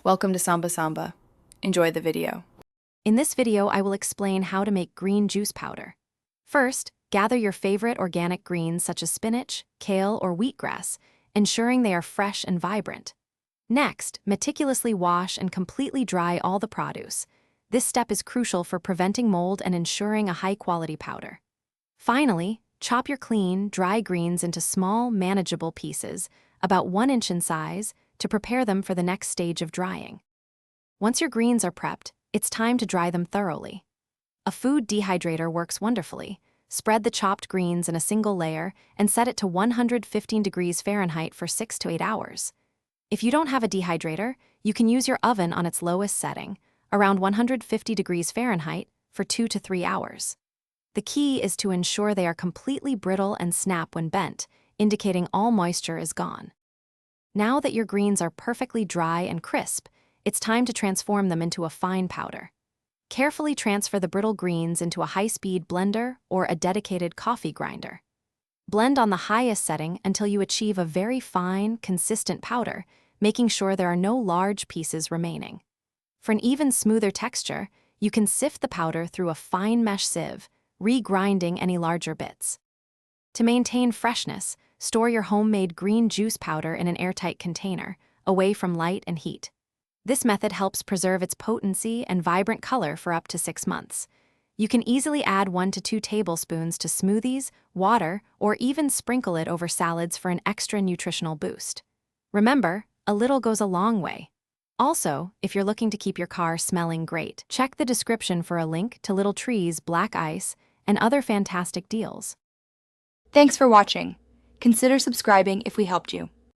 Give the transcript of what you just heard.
Welcome to Samba Samba. Enjoy the video. In this video, I will explain how to make green juice powder. First, gather your favorite organic greens such as spinach, kale, or wheatgrass, ensuring they are fresh and vibrant. Next, meticulously wash and completely dry all the produce. This step is crucial for preventing mold and ensuring a high-quality powder. Finally, chop your clean, dry greens into small, manageable pieces, about 1 inch in size, to prepare them for the next stage of drying. Once your greens are prepped, it's time to dry them thoroughly. A food dehydrator works wonderfully. Spread the chopped greens in a single layer and set it to 115 degrees Fahrenheit for 6 to 8 hours. If you don't have a dehydrator, you can use your oven on its lowest setting, around 150 degrees Fahrenheit, for 2 to 3 hours. The key is to ensure they are completely brittle and snap when bent, indicating all moisture is gone. Now that your greens are perfectly dry and crisp, it's time to transform them into a fine powder. Carefully transfer the brittle greens into a high-speed blender or a dedicated coffee grinder. Blend on the highest setting until you achieve a very fine, consistent powder, making sure there are no large pieces remaining. For an even smoother texture, you can sift the powder through a fine mesh sieve, re-grinding any larger bits. To maintain freshness, store your homemade green juice powder in an airtight container, away from light and heat. This method helps preserve its potency and vibrant color for up to 6 months. You can easily add 1 to 2 tablespoons to smoothies, water, or even sprinkle it over salads for an extra nutritional boost. Remember, a little goes a long way. Also, if you're looking to keep your car smelling great, check the description for a link to Little Tree's Black Ice and other fantastic deals. Thanks for watching. Consider subscribing if we helped you.